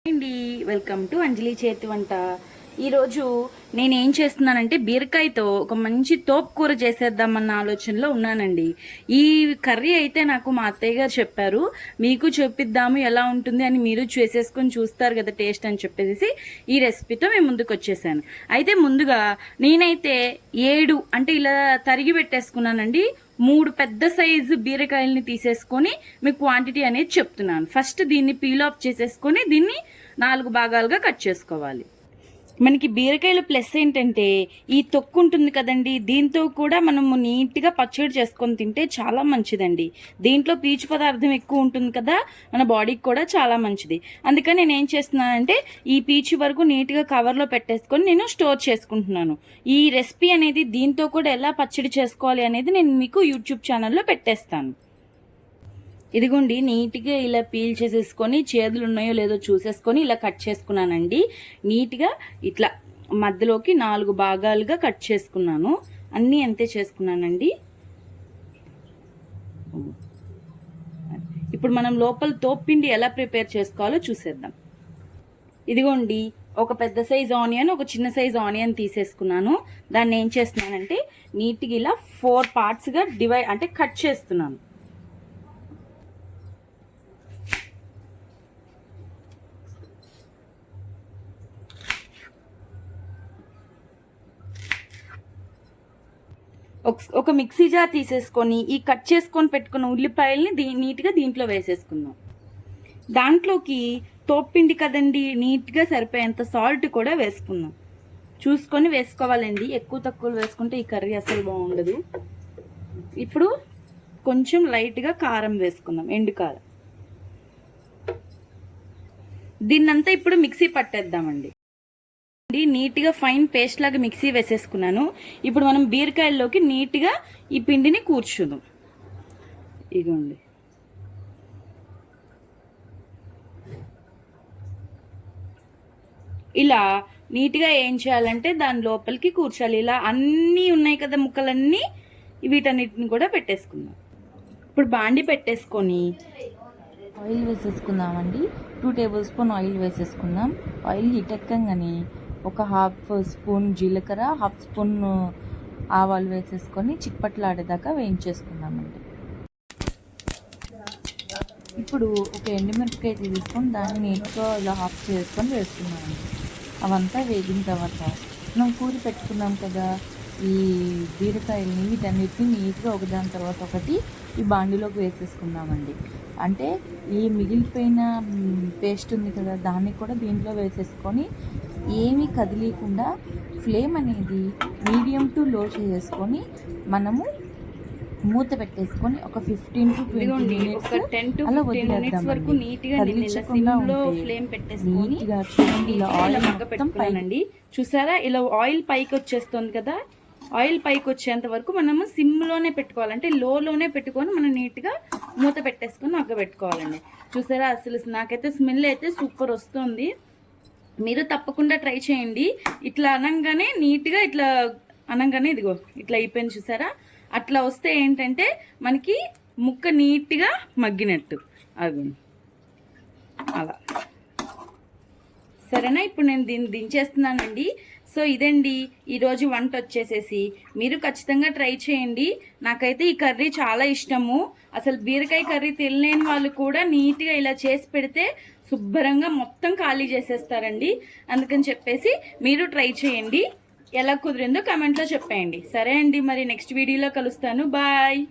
అండి welcome to అంజలి చేతి వంట. ఈరోజు నేనేం చేస్తున్నానంటే బీరకాయతో ఒక మంచి తోపు కూర చేసేద్దామన్న ఆలోచనలో ఉన్నానండి. ఈ కర్రీ అయితే నాకు మా అత్తయ్య గారు చెప్పారు, మీకు చెప్పిద్దాము ఎలా ఉంటుంది అని, మీరు చేసేసుకొని చూస్తారు కదా టేస్ట్ అని చెప్పేసి ఈ రెసిపీతో మేము ముందుకు వచ్చేసాను. అయితే ముందుగా నేనైతే 7 అంటే ఇలా తరిగి పెట్టేసుకున్నానండి. 3 పెద్ద సైజు బీరకాయలని తీసేసుకొని మీకు క్వాంటిటీ అనేది చెప్తున్నాను. ఫస్ట్ దీన్ని పీల్ ఆఫ్ చేసేసుకొని దీన్ని 4 భాగాలుగా కట్ చేసుకోవాలి. మనకి బీరకాయల ప్లస్ ఏంటంటే ఈ తొక్కు ఉంటుంది కదండి, దీంతో కూడా మనము నీట్గా పచ్చడి చేసుకొని తింటే చాలా మంచిదండి. దీంట్లో పీచు పదార్థం ఎక్కువ ఉంటుంది కదా, మన బాడీకి కూడా చాలా మంచిది. అందుకని నేను ఏం చేస్తున్నానంటే ఈ పీచు వరకు నీట్గా కవర్లో పెట్టేసుకొని నేను స్టోర్ చేసుకుంటున్నాను. ఈ రెసిపీ అనేది దీంతో కూడా ఎలా పచ్చడి చేసుకోవాలి అనేది నేను మీకు యూట్యూబ్ ఛానల్లో పెట్టేస్తాను. ఇదిగోండి, నీట్గా ఇలా పీల్ చేసేసుకొని చేదులు ఉన్నాయో లేదో చూసేసుకొని ఇలా కట్ చేసుకున్నానండి. నీట్గా ఇట్లా మధ్యలోకి 4 భాగాలుగా కట్ చేసుకున్నాను. అన్నీ అంతే చేసుకున్నానండి. ఇప్పుడు మనం లోపల తోపుపిండి ఎలా ప్రిపేర్ చేసుకోవాలో చూసేద్దాం. ఇదిగోండి, ఒక పెద్ద సైజ్ ఆనియన్, ఒక చిన్న సైజ్ ఆనియన్ తీసేసుకున్నాను. దాన్ని ఏం చేస్తున్నానంటే నీట్గా ఇలా 4 పార్ట్స్గా కట్ చేస్తున్నాను. ఒక మిక్సీ జార్ తీసేసుకొని ఈ కట్ చేసుకొని పెట్టుకున్న ఉల్లిపాయల్ని నీట్గా దీంట్లో వేసేసుకుందాం. దాంట్లోకి తోపుపిండి కదండి, నీట్గా సరిపోయేంత సాల్ట్ కూడా వేసుకుందాం. చూసుకొని వేసుకోవాలండి, ఎక్కువ తక్కువ వేసుకుంటే ఈ కర్రీ అసలు బాగుండదు. ఇప్పుడు కొంచెం లైట్గా కారం వేసుకుందాం, ఎండు కారం. దీన్నంతా ఇప్పుడు మిక్సీ పట్టేద్దామండి. నీట్గా ఫైన్ పేస్ట్ లాగా మిక్సీ వేసేసుకున్నాను. ఇప్పుడు మనం బీరకాయల్లోకి నీట్గా ఈ పిండిని కూర్చుదాం. ఇదిగోండి, ఇలా నీట్గా ఏం చేయాలంటే దాని లోపలికి కూర్చోాలి. ఇలా అన్నీ ఉన్నాయి కదా ముక్కలన్నీ, వీటన్నిటిని కూడా పెట్టేసుకుందాం. ఇప్పుడు బాండి పెట్టేసుకొని ఆయిల్ వేసేసుకుందామండి. 2 టేబుల్ స్పూన్ ఆయిల్ వేసేసుకుందాం. ఆయిల్ హీట్ ఎక్కగానే ఒక 1/2 స్పూన్ జీలకర్ర, 1/2 స్పూన్ ఆవాలు వేసేసుకొని చిట్పట్లాడేదాకా వేయించేసుకుందామండి. ఇప్పుడు ఒక ఎండుమిరపకాయ తీసుకొని దాన్ని నీట్గా ఇలా ఆఫ్ చేసుకొని వేసుకున్నామండి. అవంతా వేగిన తర్వాత మనం కూర పెట్టుకున్నాం కదా ఈ బీరకాయలని, వీటన్నిటిని నీట్గా ఒకదాని తర్వాత ఒకటి ఈ బాండిలోకి వేసేసుకుందామండి. అంటే ఈ మిగిలిపోయిన పేస్ట్ ఉంది కదా దాన్ని కూడా దీంట్లో వేసేసుకొని ఏమీ కదిలీకుండా ఫ్లేమ్ అనేది మీడియం టు లో చేసుకొని మనము మూత పెట్టేసుకొని ఒక 15 to 20 మినిట్స్ అలా వదిలేద్దాం. కదిలించకుండా నీట్గా చూడండి, ఇలా ఆయిల్ మొత్తం పైనండి. చూసారా, ఇలా ఆయిల్ పైకి వచ్చేస్తుంది కదా, ఆయిల్ పైకి వచ్చేంత వరకు మనము సిమ్లోనే పెట్టుకోవాలంటే లోలోనే పెట్టుకొని మనం నీట్గా మూత పెట్టేసుకొని పెట్టుకోవాలండి. చూసారా, అసలు నాకైతే స్మెల్ అయితే సూపర్ వస్తుంది. మీరు తప్పకుండా ట్రై చేయండి. ఇట్లా అనగానే నీట్గా ఇట్లా అనగానే ఇదిగో ఇట్లా అయిపోయింది చూసారా, అట్లా వస్తే ఏంటంటే మనకి ముక్క నీట్గా మగ్గినట్టు. అది అలా సరేనా. ఇప్పుడు నేను దీన్ని దించేస్తున్నానండి. సో ఇదండి ఈరోజు వంట వచ్చేసేసి, మీరు ఖచ్చితంగా ట్రై చేయండి. నాకైతే ఈ కర్రీ చాలా ఇష్టము. అసలు బీరకాయ కర్రీ తినలేని వాళ్ళు కూడా నీట్గా ఇలా చేసి పెడితే శుభ్రంగా మొత్తం ఖాళీ చేసేస్తారండి. అందుకని చెప్పేసి మీరు ట్రై చేయండి. ఎలా కుదిరిందో కమెంట్లో చెప్పేయండి. సరే అండి, మరి నెక్స్ట్ వీడియోలో కలుస్తాను. బాయ్.